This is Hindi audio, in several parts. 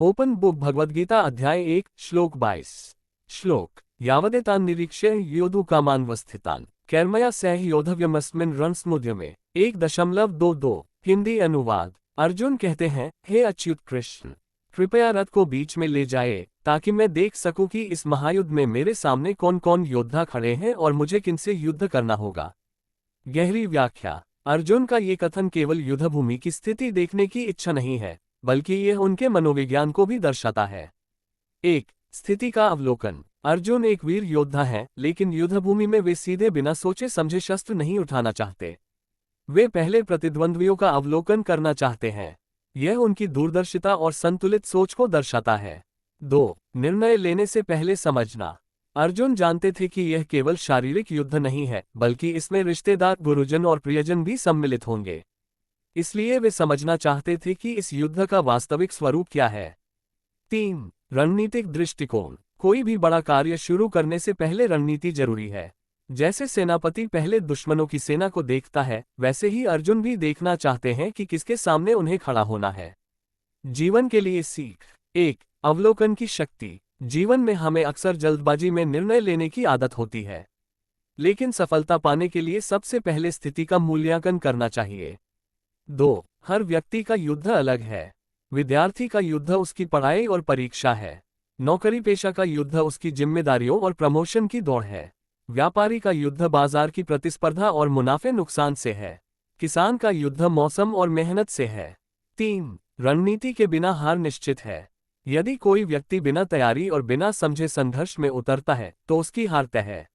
ओपन बुक भगवद्गीता अध्याय 1 श्लोक 22। श्लोक यावदेतान् निरीक्ष्य योद्धु कामान्वस्थितान् कैर्मया सह योद्धव्यमस्मिन् रणसमुद्यमे 1.22। हिंदी अनुवाद। अर्जुन कहते हैं, हे अच्युत कृष्ण, कृपया रथ को बीच में ले जाए ताकि मैं देख सकूं कि इस महायुद्ध में मेरे सामने कौन कौन योद्धा खड़े हैं और मुझे किनसे युद्ध करना होगा। गहरी व्याख्या। अर्जुन का ये कथन केवल युद्धभूमि की स्थिति देखने की इच्छा नहीं है, बल्कि यह उनके मनोविज्ञान को भी दर्शाता है। एक स्थिति का अवलोकन। अर्जुन एक वीर योद्धा हैं, लेकिन युद्धभूमि में वे सीधे बिना सोचे समझे शस्त्र नहीं उठाना चाहते। वे पहले प्रतिद्वंद्वियों का अवलोकन करना चाहते हैं। यह उनकी दूरदर्शिता और संतुलित सोच को दर्शाता है। 2 निर्णय लेने से पहले समझना। अर्जुन जानते थे कि यह केवल शारीरिक युद्ध नहीं है, बल्कि इसमें रिश्तेदार, गुरुजन और प्रियजन भी सम्मिलित होंगे। इसलिए वे समझना चाहते थे कि इस युद्ध का वास्तविक स्वरूप क्या है। 3 रणनीतिक दृष्टिकोण। कोई भी बड़ा कार्य शुरू करने से पहले रणनीति जरूरी है। जैसे सेनापति पहले दुश्मनों की सेना को देखता है, वैसे ही अर्जुन भी देखना चाहते हैं कि किसके सामने उन्हें खड़ा होना है। जीवन के लिए सीख। 1 अवलोकन की शक्ति। जीवन में हमें अक्सर जल्दबाजी में निर्णय लेने की आदत होती है, लेकिन सफलता पाने के लिए सबसे पहले स्थिति का मूल्यांकन करना चाहिए। 2 हर व्यक्ति का युद्ध अलग है। विद्यार्थी का युद्ध उसकी पढ़ाई और परीक्षा है। नौकरी पेशा का युद्ध उसकी जिम्मेदारियों और प्रमोशन की दौड़ है। व्यापारी का युद्ध बाजार की प्रतिस्पर्धा और मुनाफे नुकसान से है। किसान का युद्ध मौसम और मेहनत से है। 3 रणनीति के बिना हार निश्चित है। यदि कोई व्यक्ति बिना तैयारी और बिना समझे संघर्ष में उतरता है तो उसकी हार तय है।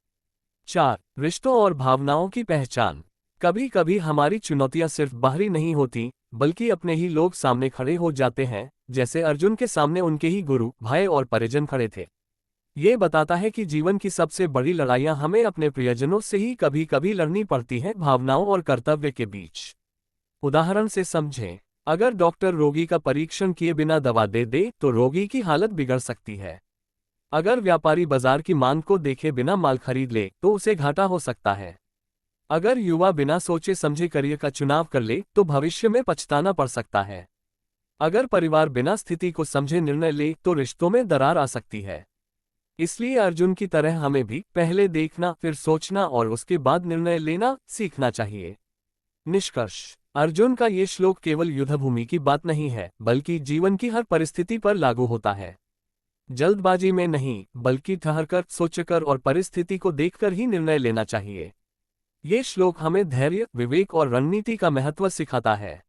4 रिश्तों और भावनाओं की पहचान। कभी कभी हमारी चुनौतियां सिर्फ बाहरी नहीं होती, बल्कि अपने ही लोग सामने खड़े हो जाते हैं, जैसे अर्जुन के सामने उनके ही गुरु, भाई और परिजन खड़े थे। ये बताता है कि जीवन की सबसे बड़ी लड़ाइयां हमें अपने प्रियजनों से ही कभी कभी लड़नी पड़ती हैं, भावनाओं और कर्तव्य के बीच। उदाहरण से समझें, अगर डॉक्टर रोगी का परीक्षण किए बिना दवा दे दे तो रोगी की हालत बिगड़ सकती है। अगर व्यापारी बाजार की मांग को देखे बिना माल खरीद ले तो उसे घाटा हो सकता है। अगर युवा बिना सोचे समझे करियर का चुनाव कर ले तो भविष्य में पछताना पड़ सकता है। अगर परिवार बिना स्थिति को समझे निर्णय ले तो रिश्तों में दरार आ सकती है। इसलिए अर्जुन की तरह हमें भी पहले देखना, फिर सोचना और उसके बाद निर्णय लेना सीखना चाहिए। निष्कर्ष। अर्जुन का ये श्लोक केवल युद्धभूमि की बात नहीं है, बल्कि जीवन की हर परिस्थिति पर लागू होता है। जल्दबाजी में नहीं, बल्कि ठहरकर, सोचकर और परिस्थिति को देखकर ही निर्णय लेना चाहिए। ये श्लोक हमें धैर्य, विवेक और रणनीति का महत्व सिखाता है।